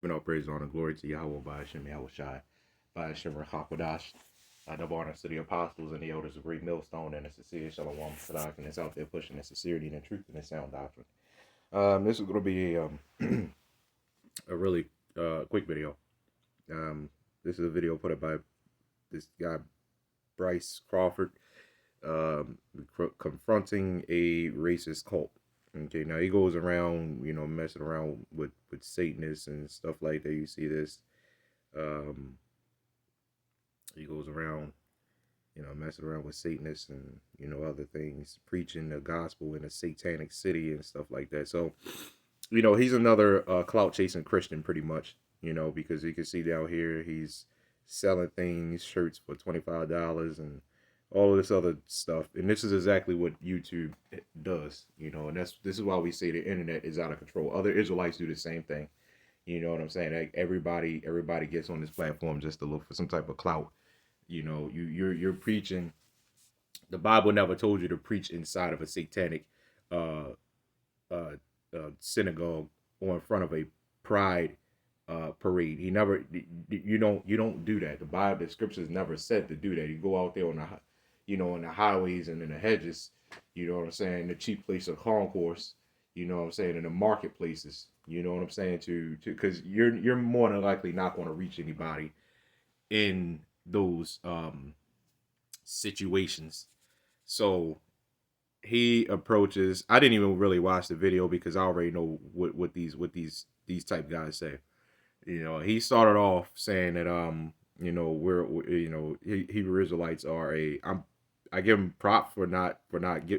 Praise, honor, glory to Yahweh, BAHASHAM, YAHAWASHI, BAHASHAM, Rahakwadash. Double honor to the apostles and the elders of Great Millstone and the sincere Shalom Sadak, and it's out there pushing the sincerity and the truth and the sound doctrine. This is going to be a really quick video. This is a video put up by this guy, Bryce Crawford, confronting a racist cult. Okay, now he goes around, messing around with Satanists and stuff like that. You see this. Um, he goes around, messing around with Satanists and, other things, preaching the gospel in a satanic city and stuff like that. So, he's another clout chasing Christian pretty much, because you can see down here he's selling things, shirts for $25 and all of this other stuff. And this is exactly what YouTube does, and this is why we say the internet is out of control. Other Israelites do the same thing. You know what I'm saying? Like everybody gets on this platform just to look for some type of clout. You're preaching. The Bible never told you to preach inside of a satanic uh, synagogue or in front of a pride parade. He never. You don't do that. The scriptures never said to do that. You go out there on in the highways and in the hedges. You know what I'm saying? The cheap place of concourse. You know what I'm saying? In the marketplaces. You know what I'm saying? Because you're more than likely not going to reach anybody in those situations. So he approaches. I didn't even really watch the video because I already know what these type guys say. He started off saying that Hebrew Israelites are I give him props for not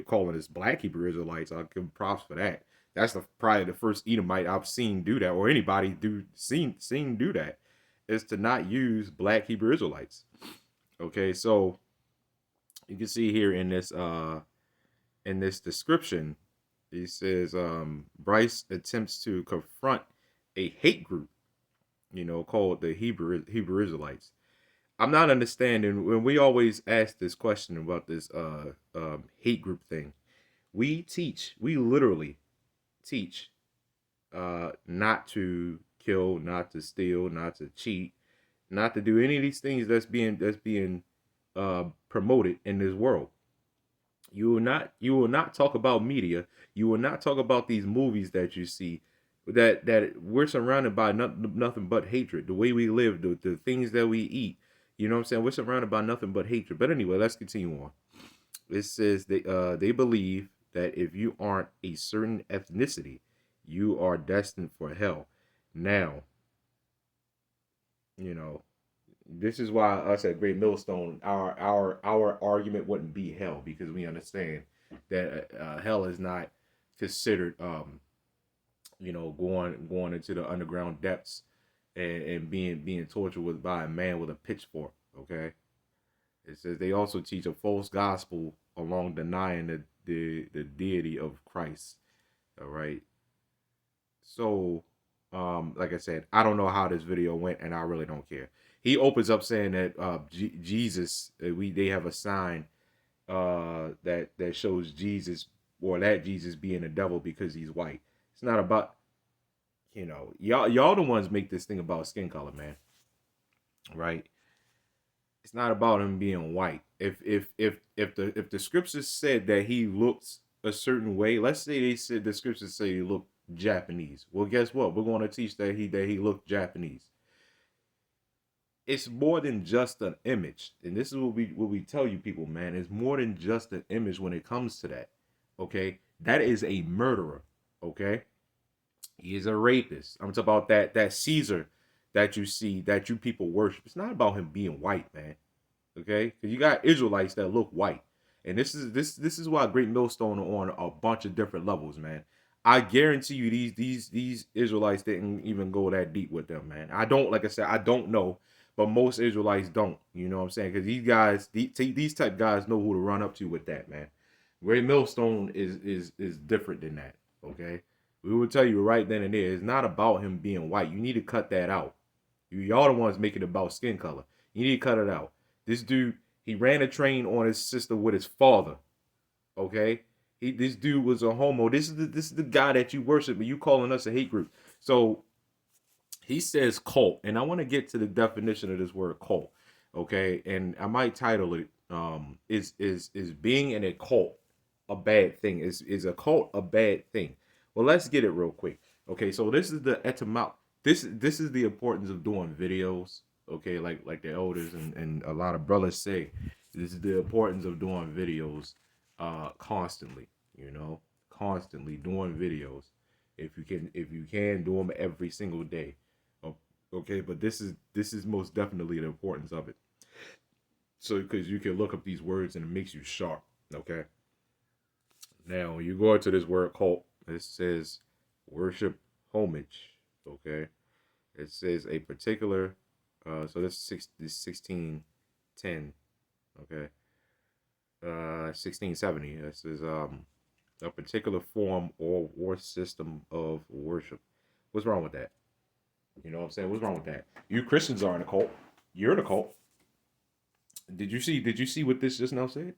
calling us black Hebrew Israelites. I'll give him props for that. That's probably the first Edomite I've seen do that, or anybody seen do that, is to not use black Hebrew Israelites. Okay, so you can see here in this description, he says Bryce attempts to confront a hate group, called the Hebrew Israelites. I'm not understanding when we always ask this question about this hate group thing. We literally teach not to kill, not to steal, not to cheat, not to do any of these things that's being promoted in this world. You will not talk about media. You will not talk about these movies that you see that we're surrounded by nothing but hatred. The way we live, the things that we eat. You know what I'm saying? We're surrounded by nothing but hatred. But anyway, let's continue on. It says they believe that if you aren't a certain ethnicity, you are destined for hell. Now, you know, this is why us at Great Millstone, our argument wouldn't be hell, because we understand that hell is not considered going into the underground depths and being tortured by a man with a pitchfork. Okay, it says they also teach a false gospel along denying the deity of Christ. All right, so like I said, I don't know how this video went, and I really don't care. He opens up saying that Jesus, they have a sign that shows Jesus, or that Jesus being the devil because he's white. It's not about, y'all the ones make this thing about skin color, man. Right? It's not about him being white. If the scriptures said that he looks a certain way, let's say they said the scriptures say he looked Japanese. Well, guess what? We're going to teach that he looked Japanese. It's more than just an image, and this is what we tell you people, man. It's more than just an image when it comes to that. Okay, that is a murderer. Okay, he is a rapist. I'm talking about that Caesar that you see, that you people worship. It's not about him being white, man. Okay, because you got Israelites that look white, and this is why Great Millstone are on a bunch of different levels, man. I guarantee you these Israelites didn't even go that deep with them, man. I don't, like I said, I don't know, but most Israelites don't. You know what I'm saying? Because these type guys know who to run up to with that, man. Great Millstone is different than that. Okay, we will tell you right then and there. It's not about him being white. You need to cut that out. Y'all the ones making it about skin color. You need to cut it out. This dude, he ran a train on his sister with his father. Okay, this dude was a homo. This is the guy that you worship, but you calling us a hate group. So He says cult, and I want to get to the definition of this word cult. Okay, and I might title it is being in a cult a bad thing? Is a cult a bad thing? Well, let's get it real quick. Okay, so this is the etymology. This is the importance of doing videos. Okay, like the elders and a lot of brothers say, this is the importance of doing videos constantly. You know, constantly doing videos. If you can do them every single day. Okay, but this is most definitely the importance of it. So because you can look up these words and it makes you sharp. Okay. Now when you go into this word cult, it says worship homage. Okay. It says a particular so this 1610. Okay. 1670. This is a particular form or system of worship. What's wrong with that? You know what I'm saying? What's wrong with that? You Christians are in a cult. You're in a cult. Did you see what this just now said?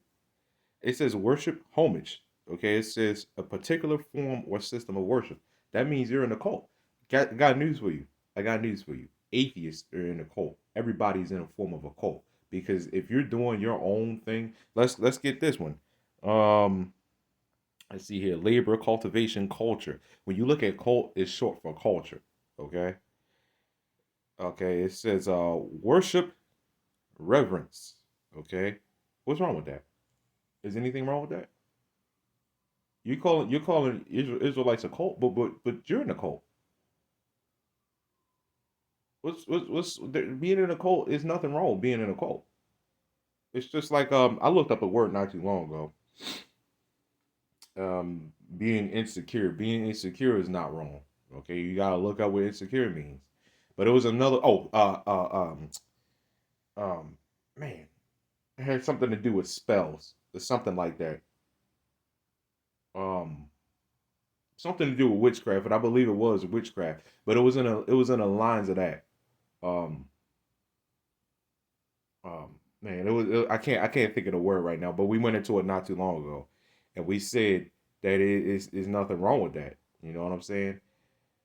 It says worship homage. Okay, it says a particular form or system of worship. That means you're in a cult. Got news for you. I got news for you. Atheists are in a cult. Everybody's in a form of a cult. Because if you're doing your own thing, let's get this one. Um, I see here labor, cultivation, culture. When you look at cult, it's short for culture. Okay. Okay. It says worship, reverence. Okay. What's wrong with that? Is anything wrong with that? You're calling Israelites a cult, but you're in a cult. Being in a cult is nothing wrong with being in a cult. It's just like I looked up a word not too long ago. Being insecure. Being insecure is not wrong. Okay, you gotta look up what insecure means. But it was another. Um, man, it had something to do with spells or something like that. Um, Something to do with witchcraft, and I believe it was witchcraft. But it was in the lines of that. Um, Man, I can't think of the word right now, but we went into it not too long ago, and we said that it is nothing wrong with that. You know what I'm saying?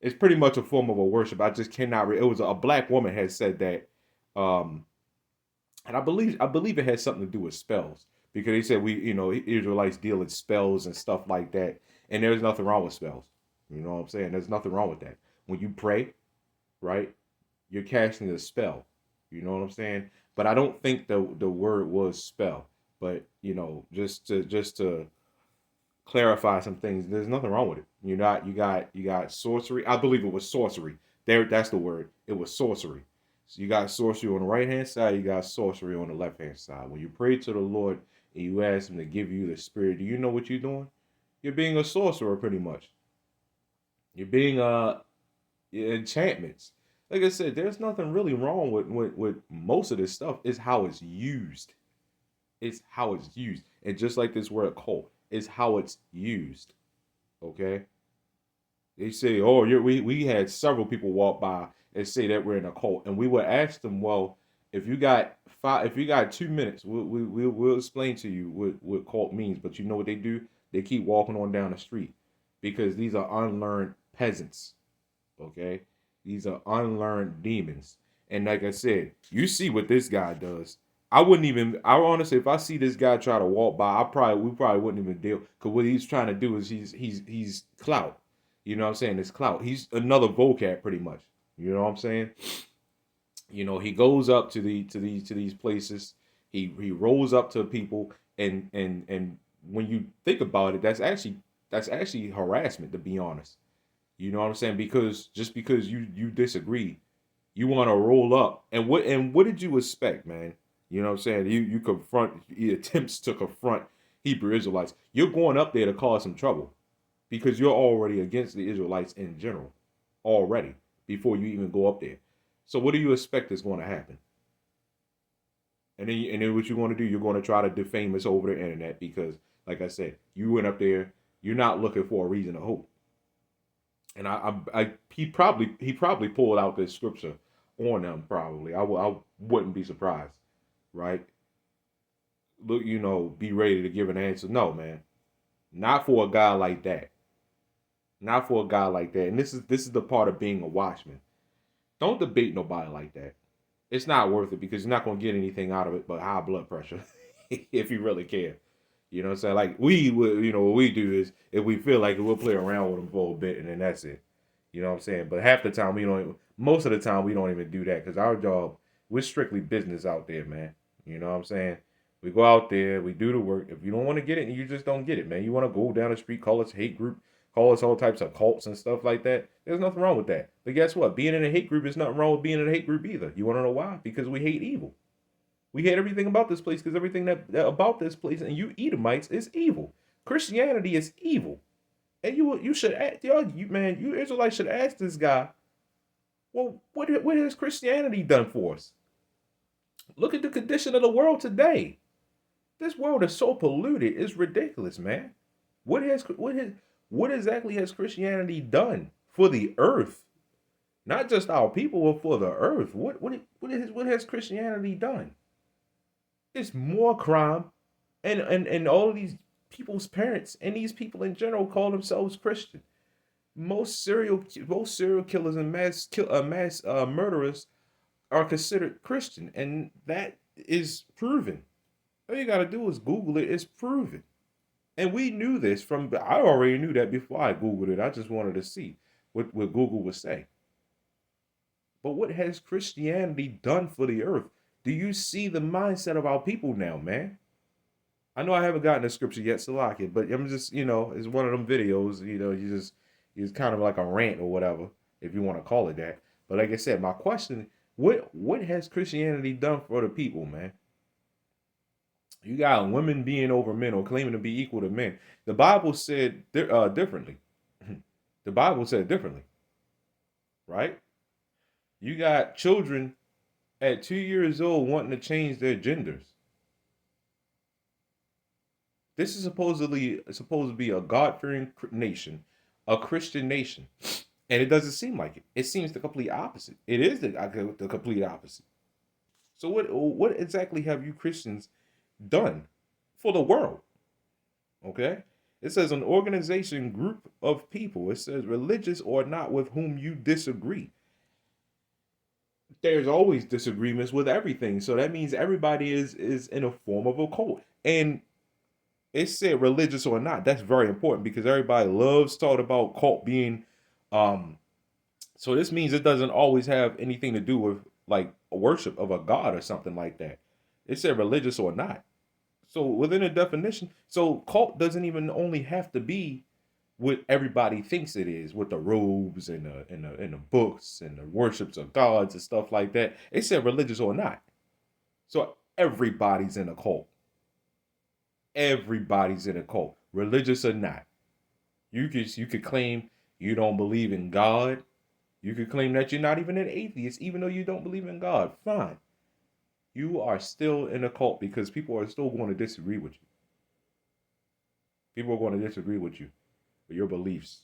It's pretty much a form of a worship. I just cannot. It was a black woman had said that, um, and I believe it had something to do with spells because they said Israelites deal in spells and stuff like that, and there's nothing wrong with spells. You know what I'm saying? There's nothing wrong with that. When you pray, right? You're casting a spell. You know what I'm saying? But I don't think the word was spell. But just to clarify some things, there's nothing wrong with it. You got sorcery. I believe it was sorcery. That's the word. It was sorcery. So you got sorcery on the right hand side, you got sorcery on the left hand side. When you pray to the Lord and you ask him to give you the spirit, do you know what you're doing? You're being a sorcerer pretty much. You're being enchantments. Like I said, there's nothing really wrong with most of this stuff. It's how it's used. It's how it's used. And just like this word cult, it's how it's used. Okay? They say, oh, we had several people walk by and say that we're in a cult. And we would ask them, well, if you got 2 minutes, we'll explain to you what cult means. But you know what they do? They keep walking on down the street because these are unlearned peasants. Okay? These are unlearned demons. And like I said, you see what this guy does. I honestly, if I see this guy try to walk by, we probably wouldn't even deal. Because what he's trying to do is he's clout. You know what I'm saying? It's clout. He's another vocab pretty much. You know what I'm saying? He goes up to these places. He rolls up to people and when you think about it, that's actually harassment, to be honest. You know what I'm saying? Because just because you disagree, you want to roll up. And what did you expect, man? You know what I'm saying? You confront he attempts to confront Hebrew Israelites. You're going up there to cause some trouble because you're already against the Israelites in general already before you even go up there. So what do you expect is going to happen? And then what you're going to do? You're going to try to defame us over the internet because, like I said, you went up there. You're not looking for a reason to hope. And he probably pulled out this scripture on them. Probably, I wouldn't be surprised, right? Look, be ready to give an answer. No, man, not for a guy like that. Not for a guy like that. And this is the part of being a watchman. Don't debate nobody like that. It's not worth it because you're not gonna get anything out of it but high blood pressure if you really care. You know what I'm saying? Like we would, what we do is if we feel like it, we'll play around with them for a bit and then that's it. You know what I'm saying? But half the time we don't. Most of the time we don't even do that because our job, we're strictly business out there, man. You know what I'm saying? We go out there, we do the work. If you don't want to get it, you just don't get it, man. You want to go down the street, call us hate group, call us all types of cults and stuff like that. There's nothing wrong with that. But guess what? Being in a hate group is nothing wrong with being in a hate group either. You want to know why? Because we hate evil. We hate everything about this place because everything that about this place and you Edomites is evil. Christianity is evil. And you should ask, you Israelites should ask this guy, well, what has Christianity done for us? Look at the condition of the world today. This world is so polluted, it's ridiculous, man. What exactly has Christianity done for the earth? Not just our people, but for the earth. What has Christianity done? It's more crime, and all of these people's parents and these people in general call themselves Christian. Most serial killers and mass murderers are considered Christian, and that is proven. All you gotta do is Google it. It's proven, and we knew this from. I already knew that before I Googled it. I just wanted to see what Google would say. But what has Christianity done for the earth? Do you see the mindset of our people now, man? I know I haven't gotten the scripture yet, Salaki, but I'm just, it's one of them videos, it's kind of like a rant or whatever, if you want to call it that. But like I said, my question, what has Christianity done for the people, man? You got women being over men or claiming to be equal to men. The Bible said differently. The Bible said differently, right? You got children at 2 years old wanting to change their genders. This is supposed to be a God-fearing nation, a Christian nation, and it doesn't seem like it. It seems the complete opposite. It is the complete opposite. So what exactly have you Christians done for the world? Okay, it says an organization, group of people. It says religious or not, with whom you disagree. There's always disagreements with everything, so that means everybody is in a form of a cult. And it said religious or not. That's very important because everybody loves talking about cult being so this means it doesn't always have anything to do with like a worship of a god or something like that. It said religious or not. So within a definition, so cult doesn't even only have to be what everybody thinks it is, with the robes and the books and the worships of gods and stuff like that. It said religious or not. So everybody's in a cult. Everybody's in a cult, religious or not. You could claim you don't believe in God. You could claim that you're not even an atheist, even though you don't believe in God. Fine. You are still in a cult because people are still going to disagree with you. People are going to disagree with you, with your beliefs.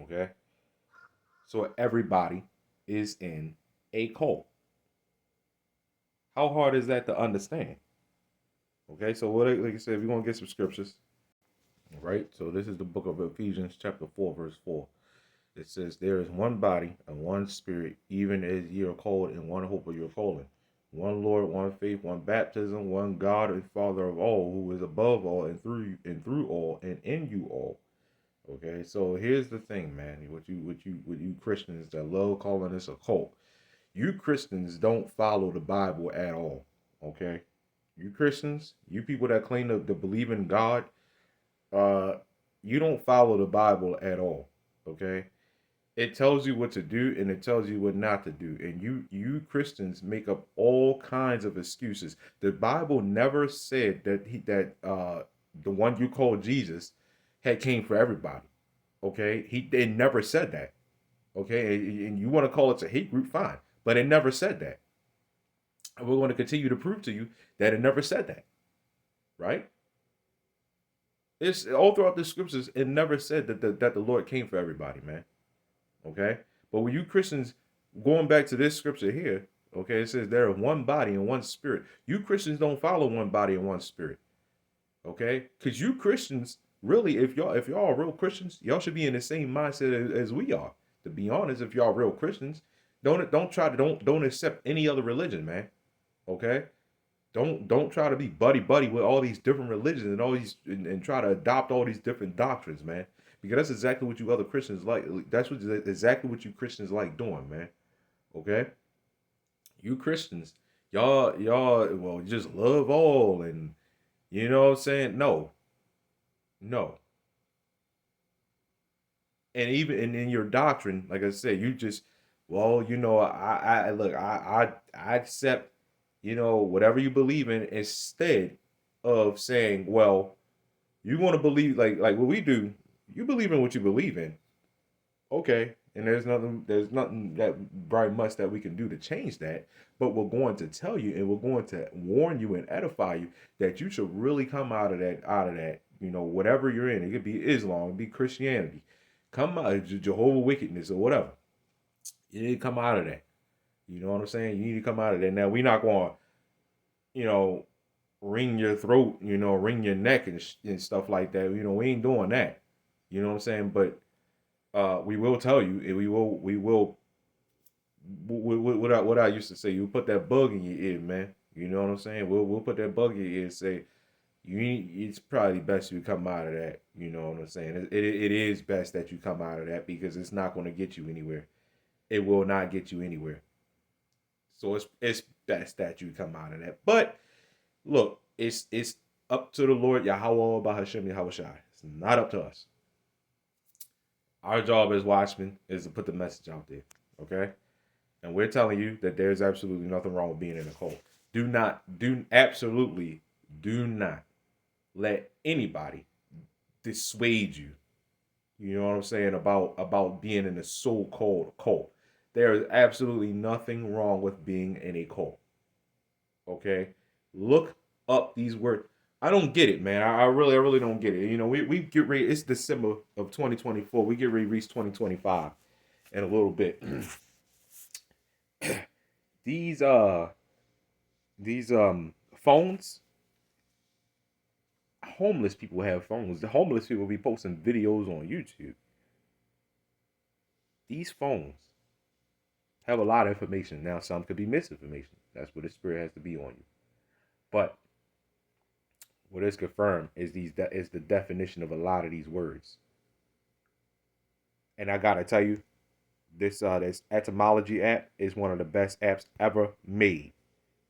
Okay? So everybody is in a cult. How hard is that to understand? Okay, so like I said, we're going to get some scriptures. Right? So this is the book of Ephesians chapter 4, verse 4. It says, there is one body and one spirit, even as ye are called in one hope of your calling. One Lord, one faith, one baptism, one God and Father of all, who is above all and through all and in you all. Okay, so here's the thing, man. What you Christians that love calling this a cult. You Christians don't follow the Bible at all. Okay? You Christians, you people that claim to believe in God, you don't follow the Bible at all. Okay? It tells you what to do and it tells you what not to do. And you Christians make up all kinds of excuses. The Bible never said that the one you call Jesus had came for everybody. Okay? It never said that. Okay? And you want to call it a hate group, fine. But it never said that. And we're going to continue to prove to you that it never said that. Right? It's all throughout the scriptures, it never said that the Lord came for everybody, man. Okay? But when you Christians, going back to this scripture here, okay, it says there are one body and one spirit. You Christians don't follow one body and one spirit. Okay? Because you Christians, really, if y'all are real Christians, y'all should be in the same mindset as we are. To be honest, if y'all real Christians, don't accept any other religion, man. Okay? Don't try to be buddy with all these different religions and all these and try to adopt all these different doctrines, man. Because that's exactly what you other Christians like. That's what exactly what you Christians like doing, man. Okay? You Christians, y'all well just love all and you know what I'm saying? No. No. And even and in your doctrine, like I said, you just well, I look, I accept, whatever you believe in instead of saying, well, you want to believe like what we do, you believe in what you believe in. Okay. And there's nothing that very much that we can do to change that. But we're going to tell you and we're going to warn you and edify you that you should really come out of that, whatever you're in. It could be Islam, it could be Christianity. Come out Jehovah wickedness or whatever. You need to come out of that. You know what I'm saying? You need to come out of that. Now we're not going to, you know, wring your throat, wring your neck and stuff like that. We ain't doing that. You know what I'm saying? But we will tell you, and we will. What I used to say, you put that bug in your ear, man. You know what I'm saying? We'll put that bug in your ear and say, it's probably best you come out of that. You know what I'm saying? It is best that you come out of that because it's not going to get you anywhere. It will not get you anywhere. So it's best that you come out of that. But look, it's up to the Lord Yahawah BAHASHAM YAHAWASHI. It's not up to us. Our job as watchmen is to put the message out there. Okay? And we're telling you that there's absolutely nothing wrong with being in a cult. Absolutely do not let anybody dissuade you. You know what I'm saying about being in a so-called cult. There is absolutely nothing wrong with being in a cult. Okay? Look up these words. I don't get it, man. I really don't get it. We get ready. It's December of 2024. We get ready to reach 2025 in a little bit. these phones, homeless people have phones. The homeless people be posting videos on YouTube. These phones have a lot of information. Now some could be misinformation. That's what the spirit has to be on you. But what is confirmed is the definition of a lot of these words. And I gotta tell you, this etymology app is one of the best apps ever made.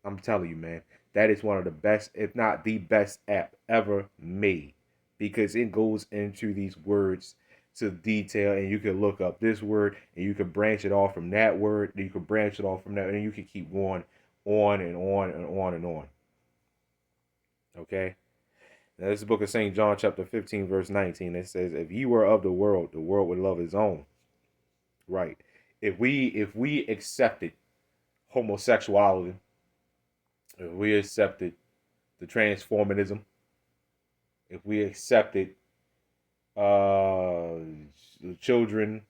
I'm telling you, man, that is one of the best, if not the best app ever made, because it goes into these words to detail, and you can look up this word, and you can branch it off from that word, and you can branch it off from that, and you can keep going on and on and on and on. Okay. Now, this is the book of St. John, chapter 15, verse 19. It says, if ye were of the world would love his own. Right. If we accepted homosexuality, if we accepted the transformism, if we accepted children,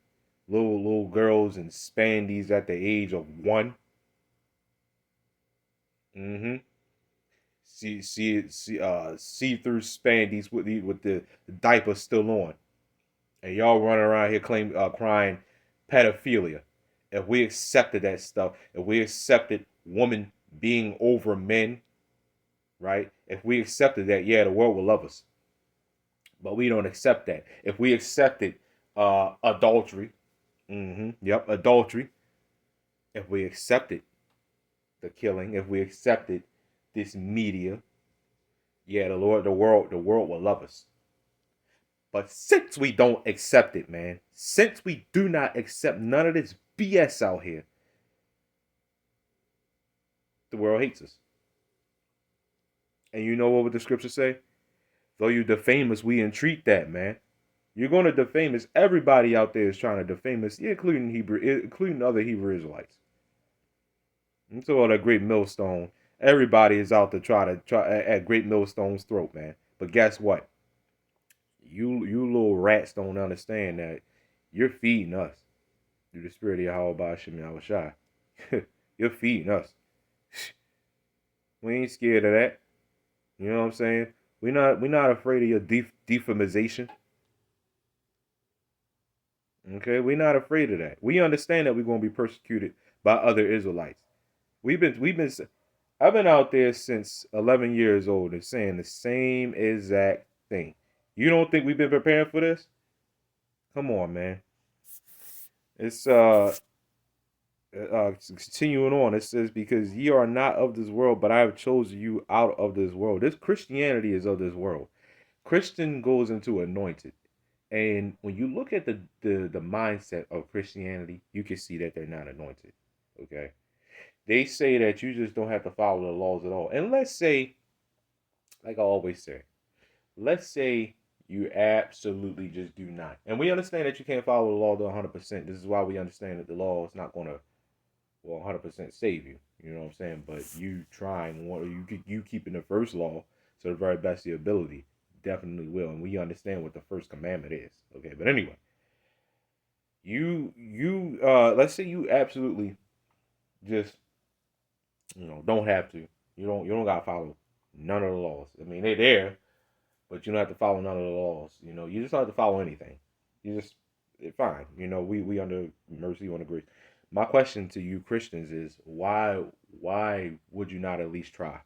little girls and spandies at the age of 1, see through spandies with the diaper still on, and y'all running around here crying pedophilia. If we accepted that stuff, if we accepted women being over men, right? If we accepted that, yeah, the world will love us. But we don't accept that. If we accepted adultery, adultery. If we accepted the killing, if we accepted this media, yeah, the world will love us. But since we don't accept it, man, since we do not accept none of this BS out here, the world hates us. And you know what would the scripture say? Though you defame us, we entreat that, man. You're going to defame us. Everybody out there is trying to defame us, including other Hebrew Israelites. And so all that great millstone, everybody is out to try at great millstone's throat, man. But guess what? You little rats don't understand that you're feeding us through the spirit of Yahawah BAHASHAM YAHAWASHI. You're feeding us. We ain't scared of that. You know what I'm saying? We're not afraid of your defamation. Okay, we're not afraid of that. We understand that we're going to be persecuted by other Israelites. We've been I've been out there since 11 years old and saying the same exact thing. You don't think we've been preparing for this? Come on, man. It's continuing on. It says, "Because ye are not of this world, but I have chosen you out of this world." This Christianity is of this world. Christian goes into anointed. And when you look at the mindset of Christianity, you can see that they're not anointed. Okay. They say that you just don't have to follow the laws at all. And let's say, like I always say, let's say you absolutely just do not. And we understand that you can't follow the law to 100%. This is why we understand that the law is not going to, well, 100% save you. You know what I'm saying? But you trying, you keeping the first law to the very best of your ability definitely will. And we understand what the first commandment is. Okay. But anyway, let's say you absolutely just, don't have to. You don't gotta follow none of the laws. I mean, they're there, but you don't have to follow none of the laws. You just don't have to follow anything. You just it's fine. We under mercy, on the grace. My question to you Christians is why would you not at least try?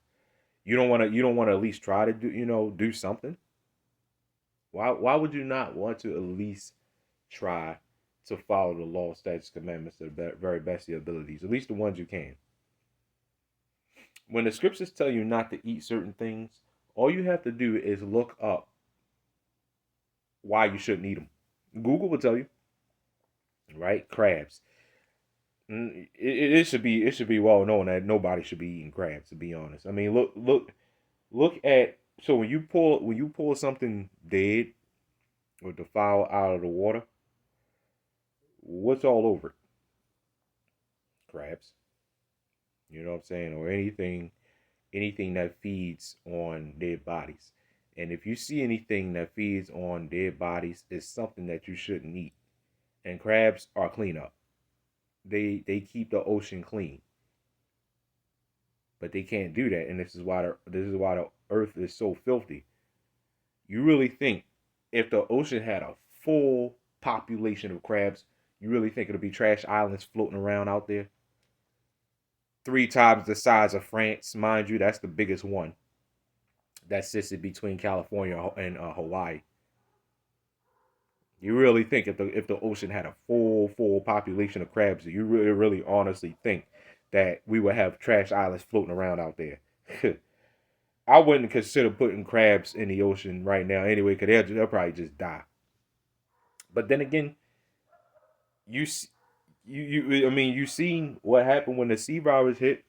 You don't want to at least try to do something? Why would you not want to at least try to follow the law, statutes, commandments to the very best of your abilities, at least the ones you can? When the scriptures tell you not to eat certain things, all you have to do is look up why you shouldn't eat them. Google will tell you, right? Crabs. It should be well known that nobody should be eating crabs. To be honest, I mean, look at, so when you pull something dead or defiled out of the water, what's all over it? Crabs. You know what I'm saying? Or anything that feeds on dead bodies. And if you see anything that feeds on dead bodies, it's something that you shouldn't eat. And crabs are cleanup. They keep the ocean clean, but they can't do that. And this is why the earth is so filthy. You really think if the ocean had a full population of crabs, you really think it'll be trash islands floating around out there? 3 times the size of France, mind you. That's the biggest one that sits in between California and Hawaii. You really think if the ocean had a full population of crabs, you really honestly think that we would have trash islands floating around out there? I wouldn't consider putting crabs in the ocean right now anyway, because they'll probably just die. But then again, you I mean, you seen what happened when the sea virus hit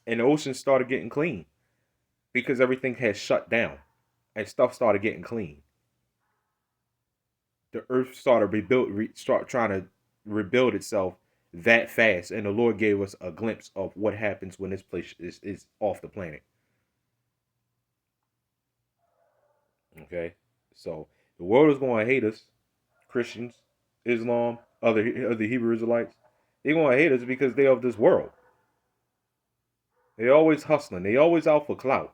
and the ocean started getting clean because everything had shut down and stuff started getting clean. The earth started start trying to rebuild itself that fast, and the Lord gave us a glimpse of what happens when this place is off the planet. Okay, so the world is going to hate us, Christians, Islam, other Hebrew Israelites. They're going to hate us because they're of this world. They're always hustling. They always out for clout.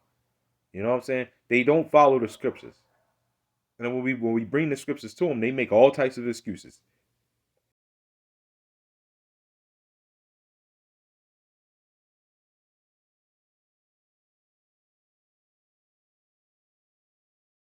You know what I'm saying? They don't follow the scriptures. And then when we bring the scriptures to them, they make all types of excuses.